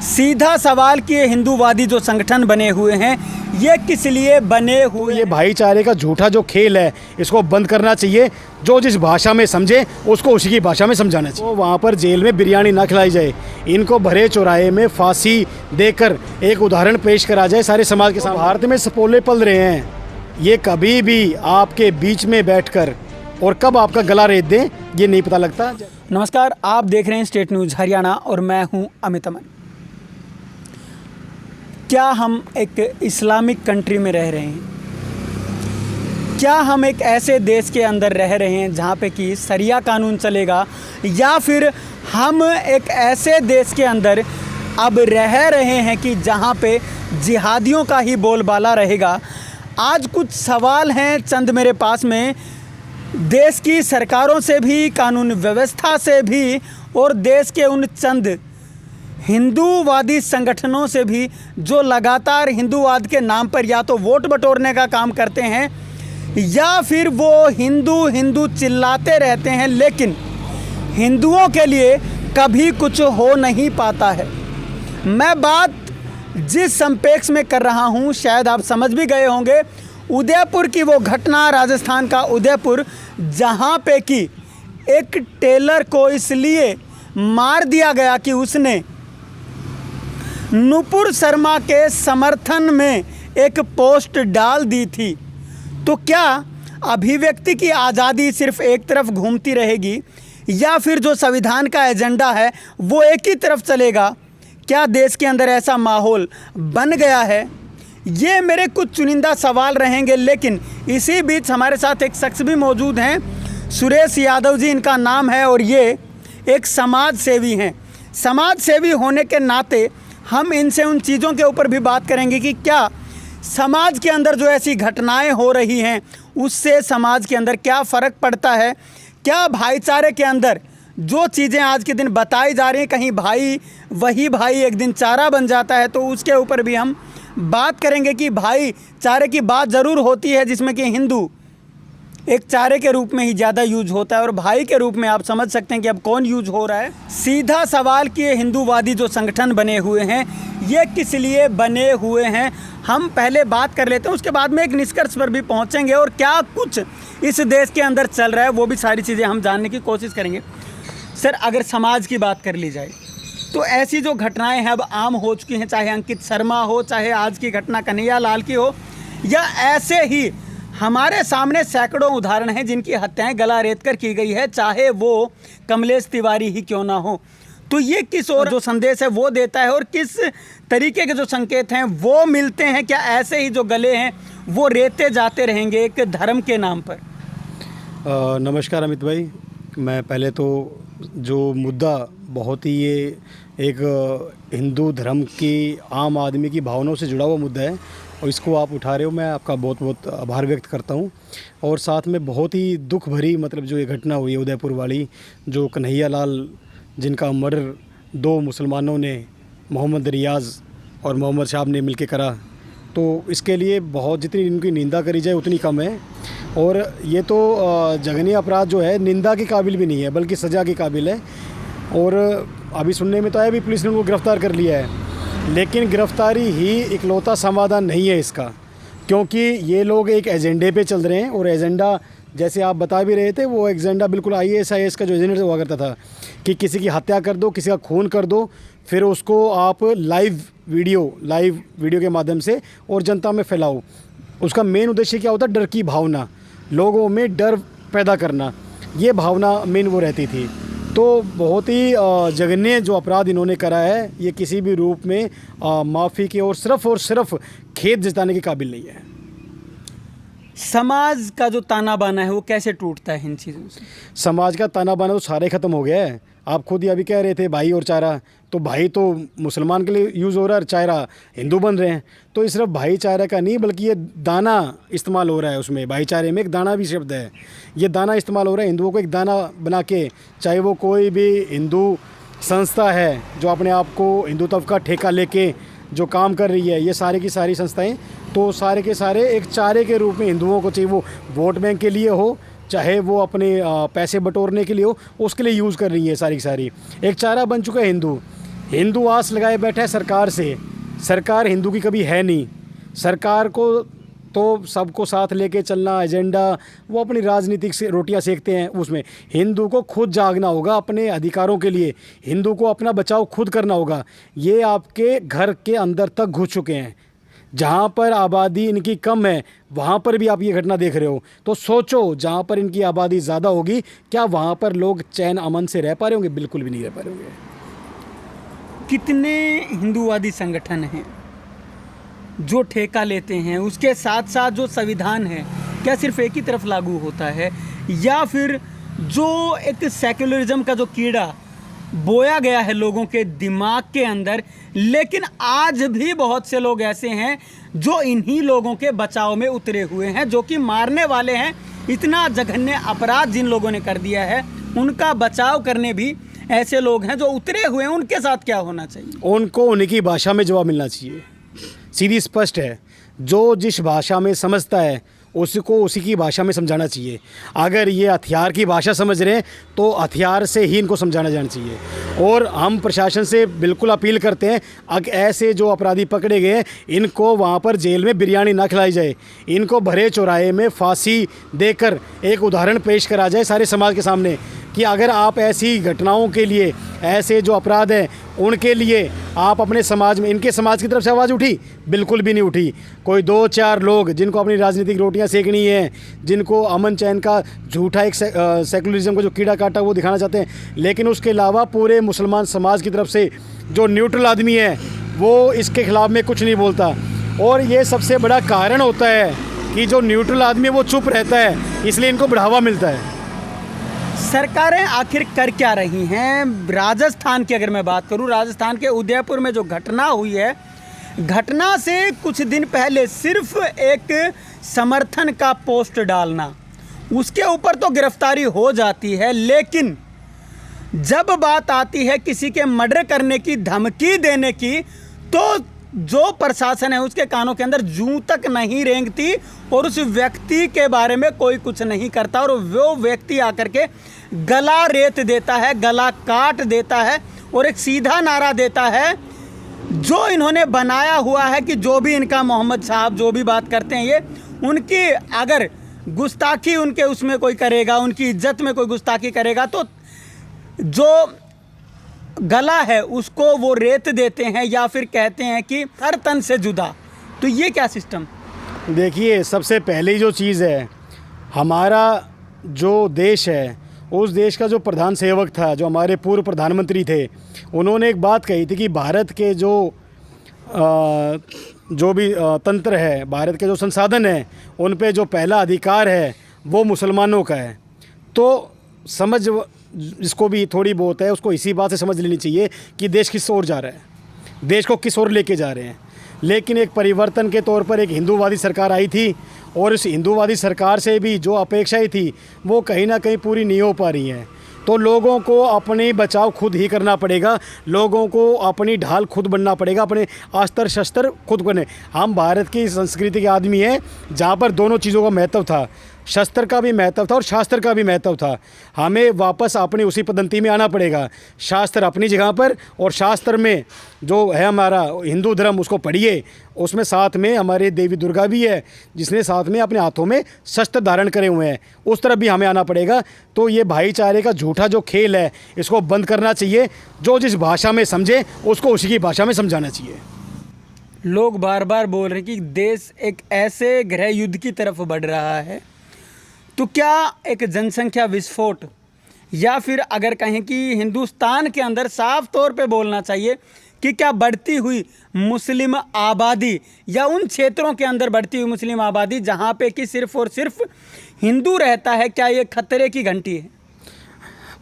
सीधा सवाल कि ये हिंदूवादी जो संगठन बने हुए हैं ये किस लिए बने हुए ये भाईचारे का झूठा जो खेल है इसको बंद करना चाहिए। जो जिस भाषा में समझे उसको उसी की भाषा में समझाना चाहिए। तो वहाँ पर जेल में बिरयानी ना खिलाई जाए, इनको भरे चौराहे में फांसी देकर एक उदाहरण पेश करा जाए सारे समाज के सामने। भारत में सपोले पल रहे हैं, ये कभी भी आपके बीच में बैठकर और कब आपका गला रेत दें ये नहीं पता लगता। नमस्कार, आप देख रहे हैं स्टेट न्यूज़ हरियाणा और मैं हूं अमित अमन। क्या हम एक इस्लामिक कंट्री में रह रहे हैं? क्या हम एक ऐसे देश के अंदर रह रहे हैं जहाँ पे कि शरिया कानून चलेगा, या फिर हम एक ऐसे देश के अंदर अब रह रहे हैं कि जहाँ पे जिहादियों का ही बोलबाला रहेगा? आज कुछ सवाल हैं चंद मेरे पास में, देश की सरकारों से भी, कानून व्यवस्था से भी और देश के उन चंद हिंदूवादी संगठनों से भी जो लगातार हिंदूवाद के नाम पर या तो वोट बटोरने का काम करते हैं या फिर वो हिंदू हिंदू चिल्लाते रहते हैं, लेकिन हिंदुओं के लिए कभी कुछ हो नहीं पाता है। मैं बात जिस संपेक्ष में कर रहा हूँ शायद आप समझ भी गए होंगे, उदयपुर की वो घटना, राजस्थान का उदयपुर, जहाँ पे कि एक टेलर को इसलिए मार दिया गया कि उसने नुपुर शर्मा के समर्थन में एक पोस्ट डाल दी थी। तो क्या अभिव्यक्ति की आज़ादी सिर्फ एक तरफ घूमती रहेगी या फिर जो संविधान का एजेंडा है वो एक ही तरफ चलेगा? क्या देश के अंदर ऐसा माहौल बन गया है? ये मेरे कुछ चुनिंदा सवाल रहेंगे, लेकिन इसी बीच हमारे साथ एक शख्स भी मौजूद हैं, सुरेश यादव जी इनका नाम है, और ये एक समाज सेवी हैं। समाज सेवी होने के नाते हम इनसे उन चीज़ों के ऊपर भी बात करेंगे कि क्या समाज के अंदर जो ऐसी घटनाएं हो रही हैं उससे समाज के अंदर क्या फ़र्क पड़ता है, क्या भाईचारे के अंदर जो चीज़ें आज के दिन बताई जा रही हैं कहीं भाई वही भाई एक दिन चारा बन जाता है, तो उसके ऊपर भी हम बात करेंगे कि भाईचारे की बात ज़रूर होती है जिसमें कि हिंदू एक चारे के रूप में ही ज़्यादा यूज होता है और भाई के रूप में आप समझ सकते हैं कि अब कौन यूज हो रहा है। सीधा सवाल कि ये हिंदूवादी जो संगठन बने हुए हैं ये किस लिए बने हुए हैं, हम पहले बात कर लेते हैं, उसके बाद में एक निष्कर्ष पर भी पहुंचेंगे और क्या कुछ इस देश के अंदर चल रहा है वो भी सारी चीज़ें हम जानने की कोशिश करेंगे। सर, अगर समाज की बात कर ली जाए तो ऐसी जो घटनाएं हैं अब आम हो चुकी हैं, चाहे अंकित शर्मा हो, चाहे आज की घटना कन्हैया लाल की हो, या ऐसे ही हमारे सामने सैकड़ों उदाहरण हैं जिनकी हत्याएं गला रेत कर की गई है, चाहे वो कमलेश तिवारी ही क्यों ना हो। तो ये किस और जो संदेश है वो देता है और किस तरीके के जो संकेत हैं वो मिलते हैं? क्या ऐसे ही जो गले हैं वो रेते जाते रहेंगे एक धर्म के नाम पर? नमस्कार अमित भाई, मैं पहले तो जो मुद्दा बहुत ही ये एक हिंदू धर्म की, आम आदमी की भावनाओं से जुड़ा हुआ मुद्दा है और इसको आप उठा रहे हो, मैं आपका बहुत बहुत आभार व्यक्त करता हूँ। और साथ में बहुत ही दुख भरी जो ये घटना हुई है उदयपुर वाली, जो कन्हैया लाल जिनका मर्डर दो मुसलमानों ने, मोहम्मद रियाज़ और मोहम्मद शाह ने मिलकर करा, तो इसके लिए बहुत जितनी इनकी निंदा करी जाए उतनी कम है। और ये तो जघन्य अपराध जो है निंदा के काबिल भी नहीं है बल्कि सज़ा के काबिल है। और अभी सुनने में तो आया भी पुलिस ने उनको गिरफ़्तार कर लिया है, लेकिन गिरफ़्तारी ही इकलौता समाधान नहीं है इसका, क्योंकि ये लोग एक एजेंडे पे चल रहे हैं और एजेंडा जैसे आप बता भी रहे थे वो एजेंडा बिल्कुल IAS का जो एजेंडा हुआ करता था कि किसी की हत्या कर दो, किसी का खून कर दो, फिर उसको आप लाइव वीडियो के माध्यम से और जनता में फैलाओ। उसका मेन उद्देश्य क्या होता है? डर की भावना, लोगों में डर पैदा करना, ये भावना मेन वो रहती थी। तो बहुत ही जघन्य जो अपराध इन्होंने करा है ये किसी भी रूप में माफ़ी के और सिर्फ खेद जताने के काबिल नहीं है। समाज का जो ताना बाना है वो कैसे टूटता है इन चीज़ों से? समाज का ताना बाना तो सारे ख़त्म हो गया है। आप खुद ही अभी कह रहे थे भाई और चारा, तो भाई तो मुसलमान के लिए यूज़ हो रहा है, चारा हिंदू बन रहे हैं। तो ये सिर्फ भाईचारे का नहीं बल्कि ये दाना इस्तेमाल हो रहा है, उसमें भाईचारे में एक दाना भी शब्द है, ये दाना इस्तेमाल हो रहा है हिंदुओं को एक दाना बना के, चाहे वो कोई भी हिंदू संस्था है जो अपने आप को हिंदुत्व का ठेका लेके जो काम कर रही है, ये सारी की सारी संस्थाएं तो सारे के सारे एक चारे के रूप में हिंदुओं को, चाहिए वो वोट बैंक के लिए हो चाहे वो अपने पैसे बटोरने के लिए हो, उसके लिए यूज़ कर रही है सारी की सारी। एक चारा बन चुका है हिंदू। हिंदू आस लगाए बैठा है सरकार से। सरकार हिंदू की कभी है नहीं। सरकार को तो सबको साथ लेके चलना एजेंडा, वो अपनी राजनीतिक से रोटियां सेकते हैं उसमें। हिंदू को खुद जागना होगा अपने अधिकारों के लिए। हिंदू को अपना बचाव खुद करना होगा। ये आपके घर के अंदर तक घुस चुके हैं। जहाँ पर आबादी इनकी कम है वहाँ पर भी आप ये घटना देख रहे हो। तो सोचो, जहाँ पर इनकी आबादी ज़्यादा होगी, क्या वहाँ पर लोग चैन अमन से रह पा रहे होंगे? बिल्कुल भी नहीं रह पा रहे होंगे। कितने हिंदूवादी संगठन हैं जो ठेका लेते हैं? उसके साथ साथ जो संविधान है, क्या सिर्फ एक ही तरफ लागू होता है, या फिर जो एक सेक्युलरिज्म का जो कीड़ा बोया गया है लोगों के दिमाग के अंदर, लेकिन आज भी बहुत से लोग ऐसे हैं जो इन्हीं लोगों के बचाव में उतरे हुए हैं, जो कि मारने वाले हैं। इतना जघन्य अपराध जिन लोगों ने कर दिया है, उनका बचाव करने भी ऐसे लोग हैं जो उतरे हुए हैं। उनके साथ क्या होना चाहिए? उनको उनकी भाषा में जवाब मिलना चाहिए। सीधी स्पष्ट है, जो जिस भाषा में समझता है उसको उसी की भाषा में समझाना चाहिए। अगर ये हथियार की भाषा समझ रहे हैं तो हथियार से ही इनको समझाना जाना चाहिए। और हम प्रशासन से बिल्कुल अपील करते हैं, अगर ऐसे जो अपराधी पकड़े गए इनको वहाँ पर जेल में बिरयानी ना खिलाई जाए, इनको भरे चौराहे में फांसी देकर एक उदाहरण पेश करा जाए सारे समाज के सामने कि अगर आप ऐसी घटनाओं के लिए, ऐसे जो अपराध हैं उनके लिए आप अपने समाज में, इनके समाज की तरफ से आवाज़ उठी? बिल्कुल भी नहीं उठी। कोई 2-4 लोग जिनको अपनी राजनीतिक रोटियां सेकनी है, जिनको अमन चैन का झूठा एक सेकुलरिज्म का जो कीड़ा काटा वो दिखाना चाहते हैं, लेकिन उसके अलावा पूरे मुसलमान समाज की तरफ से जो न्यूट्रल आदमी है वो इसके खिलाफ में कुछ नहीं बोलता। और ये सबसे बड़ा कारण होता है कि जो न्यूट्रल आदमी है वो चुप रहता है, इसलिए इनको बढ़ावा मिलता है। सरकारें आखिर कर क्या रही हैं? राजस्थान की अगर मैं बात करूं, राजस्थान के उदयपुर में जो घटना हुई है, घटना से कुछ दिन पहले सिर्फ एक समर्थन का पोस्ट डालना, उसके ऊपर तो गिरफ्तारी हो जाती है, लेकिन जब बात आती है किसी के मर्डर करने की, धमकी देने की, तो जो प्रशासन है उसके कानों के अंदर जूं तक नहीं रेंगती और उस व्यक्ति के बारे में कोई कुछ नहीं करता। और वो व्यक्ति आकर के गला रेत देता है, गला काट देता है और एक सीधा नारा देता है जो इन्होंने बनाया हुआ है कि जो भी इनका मोहम्मद साहब जो भी बात करते हैं, ये उनकी अगर गुस्ताखी उनके उसमें कोई करेगा, उनकी इज्जत में कोई गुस्ताखी करेगा, तो जो गला है उसको वो रेत देते हैं या फिर कहते हैं कि हर तन से जुदा। तो ये क्या सिस्टम? देखिए, सबसे पहली जो चीज़ है, हमारा जो देश है, उस देश का जो प्रधान सेवक था, जो हमारे पूर्व प्रधानमंत्री थे, उन्होंने एक बात कही थी कि भारत के जो भी तंत्र है, भारत के जो संसाधन हैं, उन पे जो पहला अधिकार है वो मुसलमानों का है। तो समझ जिसको भी थोड़ी बहुत है उसको इसी बात से समझ लेनी चाहिए कि देश किस ओर जा रहा है, देश को किस ओर लेके जा रहे हैं। लेकिन एक परिवर्तन के तौर पर एक हिंदूवादी सरकार आई थी और इस हिंदूवादी सरकार से भी जो अपेक्षाएं थी वो कहीं ना कहीं पूरी नहीं हो पा रही हैं। तो लोगों को अपने बचाव खुद ही करना पड़ेगा, लोगों को अपनी ढाल खुद बनना पड़ेगा, अपने अस्त्र शस्त्र खुद बने। हम भारत की संस्कृति के आदमी हैं जहाँ पर दोनों चीज़ों का महत्व था, शस्त्र का भी महत्व था और शास्त्र का भी महत्व था। हमें वापस अपनी उसी पद्धति में आना पड़ेगा। शास्त्र अपनी जगह पर, और शास्त्र में जो है हमारा हिंदू धर्म उसको पढ़िए, उसमें साथ में हमारे देवी दुर्गा भी है जिसने साथ में अपने हाथों में शस्त्र धारण करे हुए हैं, उस तरफ भी हमें आना पड़ेगा। तो ये भाईचारे का झूठा जो खेल है इसको बंद करना चाहिए। जो जिस भाषा में समझे उसको उसी की भाषा में समझाना चाहिए। लोग बार बार बोल रहे हैं कि देश एक ऐसे गृह युद्ध की तरफ बढ़ रहा है, तो क्या एक जनसंख्या विस्फोट, या फिर अगर कहें कि हिंदुस्तान के अंदर साफ तौर पे बोलना चाहिए कि क्या बढ़ती हुई मुस्लिम आबादी, या उन क्षेत्रों के अंदर बढ़ती हुई मुस्लिम आबादी जहाँ पे कि सिर्फ और सिर्फ हिंदू रहता है, क्या ये खतरे की घंटी है?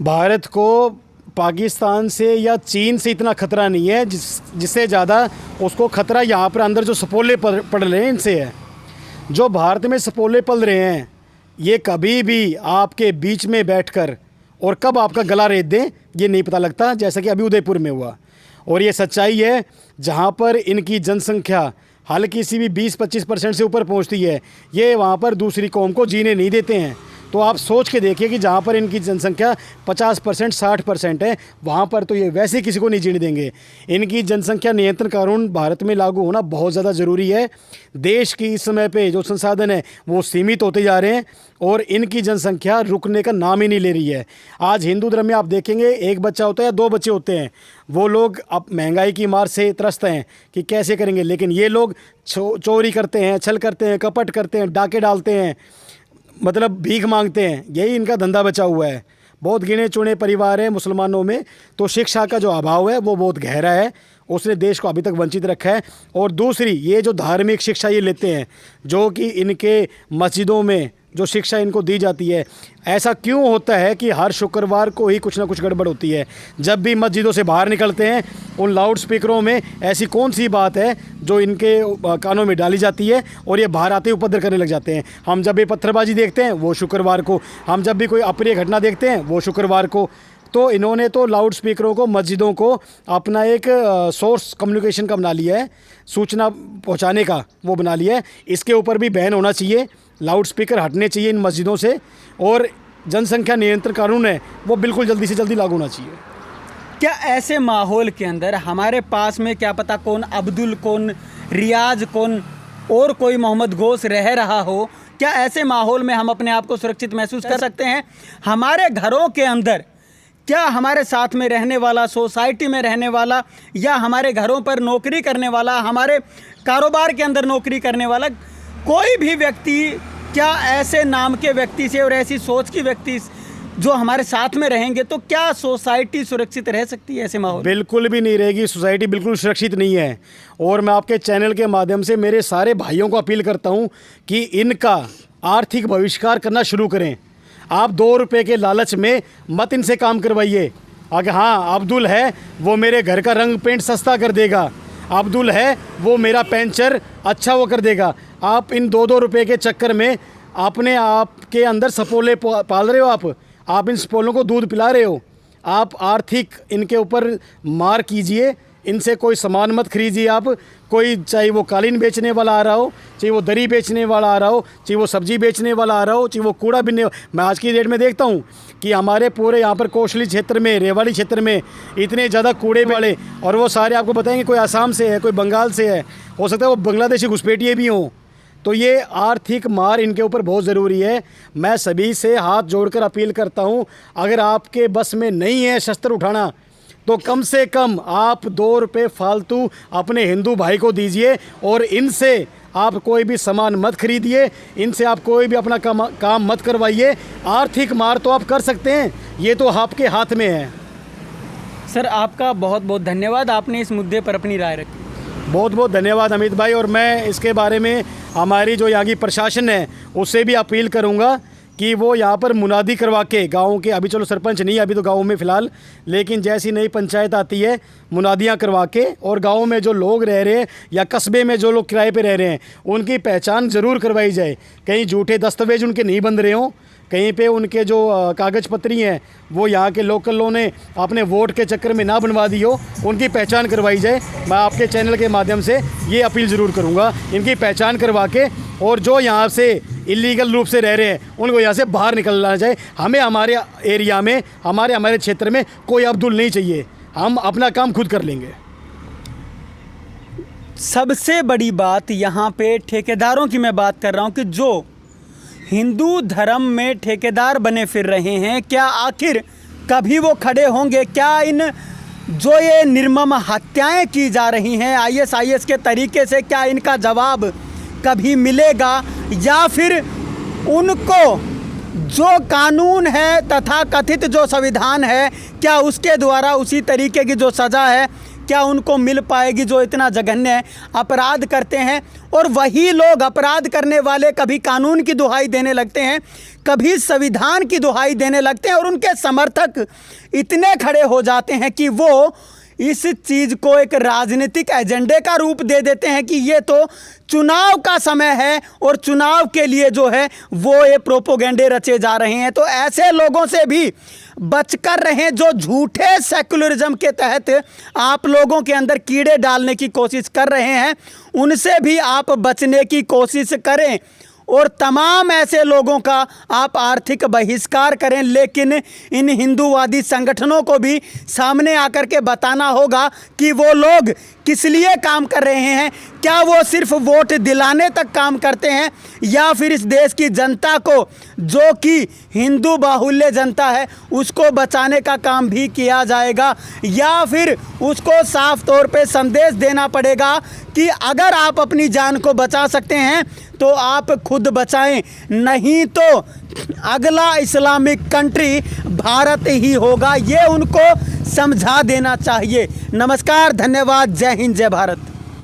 भारत को पाकिस्तान से या चीन से इतना खतरा नहीं है, जिससे ज़्यादा उसको खतरा यहाँ पर अंदर जो सपोले पड़ रहे हैं इनसे है। जो भारत में सपोले पल रहे हैं ये कभी भी आपके बीच में बैठकर और कब आपका गला रेत दें ये नहीं पता लगता, जैसा कि अभी उदयपुर में हुआ। और ये सच्चाई है, जहाँ पर इनकी जनसंख्या हल्की सी भी 20-25% से ऊपर पहुँचती है, ये वहाँ पर दूसरी कौम को जीने नहीं देते हैं। तो आप सोच के देखिए कि जहाँ पर इनकी जनसंख्या 50% 60% है, वहाँ पर तो ये वैसे किसी को नहीं जीने देंगे। इनकी जनसंख्या नियंत्रण कानून भारत में लागू होना बहुत ज़्यादा ज़रूरी है। देश की इस समय पे जो संसाधन है वो सीमित होते जा रहे हैं और इनकी जनसंख्या रुकने का नाम ही नहीं ले रही है। आज हिंदू धर्म में आप देखेंगे एक बच्चा होता है या 2 बच्चे होते हैं, वो लोग अब महंगाई की मार से त्रस्त हैं कि कैसे करेंगे, लेकिन ये लोग चोरी करते हैं, छल करते हैं, कपट करते हैं, डाके डालते हैं, मतलब भीख मांगते हैं, यही इनका धंधा बचा हुआ है। बहुत गिने चुने परिवार हैं मुसलमानों में, तो शिक्षा का जो अभाव है वो बहुत गहरा है, उसने देश को अभी तक वंचित रखा है। और दूसरी ये जो धार्मिक शिक्षा ये लेते हैं, जो कि इनके मस्जिदों में जो शिक्षा इनको दी जाती है, ऐसा क्यों होता है कि हर शुक्रवार को ही कुछ ना कुछ गड़बड़ होती है। जब भी मस्जिदों से बाहर निकलते हैं उन लाउड स्पीकरों में ऐसी कौन सी बात है जो इनके कानों में डाली जाती है और ये बाहर आते ही उपद्रव करने लग जाते हैं। हम जब भी पत्थरबाजी देखते हैं वो शुक्रवार को, हम जब भी कोई अप्रिय घटना देखते हैं वो शुक्रवार को। तो इन्होंने तो लाउड स्पीकरों को, मस्जिदों को अपना एक सोर्स कम्युनिकेशन का बना लिया है, सूचना पहुंचाने का वो बना लिया है। इसके ऊपर भी बैन होना चाहिए, लाउड स्पीकर हटने चाहिए इन मस्जिदों से, और जनसंख्या नियंत्रण कानून है वो बिल्कुल जल्दी से जल्दी लागू होना चाहिए। क्या ऐसे माहौल के अंदर हमारे पास में क्या पता कौन अब्दुल, कौन रियाज, कौन और कोई मोहम्मद घोष रह रहा हो, क्या ऐसे माहौल में हम अपने आप को सुरक्षित महसूस कर सकते हैं? हमारे घरों के अंदर क्या हमारे साथ में रहने वाला, सोसाइटी में रहने वाला, या हमारे घरों पर नौकरी करने वाला, हमारे कारोबार के अंदर नौकरी करने वाला कोई भी व्यक्ति, क्या ऐसे नाम के व्यक्ति से और ऐसी सोच की व्यक्ति जो हमारे साथ में रहेंगे तो क्या सोसाइटी सुरक्षित रह सकती है ऐसे माहौल? बिल्कुल भी नहीं रहेगी, सोसाइटी बिल्कुल सुरक्षित नहीं है। और मैं आपके चैनल के माध्यम से मेरे सारे भाइयों को अपील करता हूँ कि इनका आर्थिक बहिष्कार करना शुरू करें। आप 2 रुपये के लालच में मत इनसे काम करवाइए। अगर हाँ अब्दुल है वो मेरे घर का रंग पेंट सस्ता कर देगा, अब्दुल है वो मेरा पेंचर अच्छा वो कर देगा, आप इन 2-2 रुपये के चक्कर में अपने आप के अंदर सपोले पाल रहे हो। आप इन सपोलों को दूध पिला रहे हो। आप आर्थिक इनके ऊपर मार कीजिए, इनसे कोई सामान मत खरीदिए। आप कोई, चाहे वो कालीन बेचने वाला आ रहा हो, चाहे वो दरी बेचने वाला आ रहा हो, चाहे वो सब्जी बेचने वाला आ रहा हो, चाहे वो कूड़ा बिनने। मैं आज की डेट में देखता हूँ कि हमारे पूरे यहाँ पर कौशली क्षेत्र में, रेवाड़ी क्षेत्र में इतने ज़्यादा कूड़े वाले, और वो सारे आपको बताएंगे कोई आसाम से है, कोई बंगाल से है, हो सकता है वो बांग्लादेशी घुसपैठिए भी हों। तो ये आर्थिक मार इनके ऊपर बहुत ज़रूरी है। मैं सभी से हाथ जोड़कर अपील करता हूँ, अगर आपके बस में नहीं है शस्त्र उठाना तो कम से कम आप 2 रुपये फालतू अपने हिंदू भाई को दीजिए, और इनसे आप कोई भी सामान मत खरीदिए, इनसे आप कोई भी अपना काम मत करवाइए। आर्थिक मार तो आप कर सकते हैं, ये तो आपके हाथ में है। सर आपका बहुत बहुत धन्यवाद, आपने इस मुद्दे पर अपनी राय रखी। बहुत बहुत धन्यवाद अमित भाई। और मैं इसके बारे में हमारी जो यहाँ की प्रशासन है उससे भी अपील करूँगा कि वो यहाँ पर मुनादी करवा के गाँव के, अभी चलो सरपंच नहीं अभी तो गाँव में फ़िलहाल, लेकिन जैसी नई पंचायत आती है मुनादियाँ करवा के, और गाँव में जो लोग रह रहे हैं या कस्बे में जो लोग किराए पे रह रहे हैं उनकी पहचान ज़रूर करवाई जाए। कहीं झूठे दस्तावेज उनके नहीं बन रहे हों, कहीं पे उनके जो कागज़ पत्री हैं वो यहाँ के लोकलों ने अपने वोट के चक्कर में ना बनवा दी हो, उनकी पहचान करवाई जाए। मैं आपके चैनल के माध्यम से ये अपील ज़रूर करूँगा, इनकी पहचान करवा के, और जो यहाँ से इलीगल रूप से रह रहे हैं उनको यहाँ से बाहर निकलना चाहिए। हमें हमारे एरिया में, हमारे क्षेत्र में कोई अब्दुल नहीं चाहिए, हम अपना काम खुद कर लेंगे। सबसे बड़ी बात यहाँ पे ठेकेदारों की मैं बात कर रहा हूँ कि जो हिंदू धर्म में ठेकेदार बने फिर रहे हैं, क्या आखिर कभी वो खड़े होंगे? क्या इन जो ये निर्मम हत्याएं की जा रही हैं ISIS के तरीके से, क्या इनका जवाब कभी मिलेगा? या फिर उनको जो कानून है तथा कथित जो संविधान है, क्या उसके द्वारा उसी तरीके की जो सज़ा है क्या उनको मिल पाएगी जो इतना जघन्य अपराध करते हैं? और वही लोग, अपराध करने वाले, कभी कानून की दुहाई देने लगते हैं, कभी संविधान की दुहाई देने लगते हैं, और उनके समर्थक इतने खड़े हो जाते हैं कि वो इस चीज़ को एक राजनीतिक एजेंडे का रूप दे देते हैं कि ये तो चुनाव का समय है और चुनाव के लिए जो है वो ये प्रोपोगेंडे रचे जा रहे हैं। तो ऐसे लोगों से भी बचकर रहें जो झूठे सेकुलरिज्म के तहत आप लोगों के अंदर कीड़े डालने की कोशिश कर रहे हैं, उनसे भी आप बचने की कोशिश करें। और तमाम ऐसे लोगों का आप आर्थिक बहिष्कार करें, लेकिन इन हिंदूवादी संगठनों को भी सामने आकर के बताना होगा कि वो लोग किस लिए काम कर रहे हैं। क्या वो सिर्फ वोट दिलाने तक काम करते हैं, या फिर इस देश की जनता को, जो कि हिंदू बाहुल्य जनता है, उसको बचाने का काम भी किया जाएगा, या फिर उसको साफ तौर पे संदेश देना पड़ेगा कि अगर आप अपनी जान को बचा सकते हैं तो आप खुद बचाएं, नहीं तो अगला इस्लामिक कंट्री भारत ही होगा। ये उनको समझा देना चाहिए। नमस्कार, धन्यवाद, जय हिंद, जय भारत।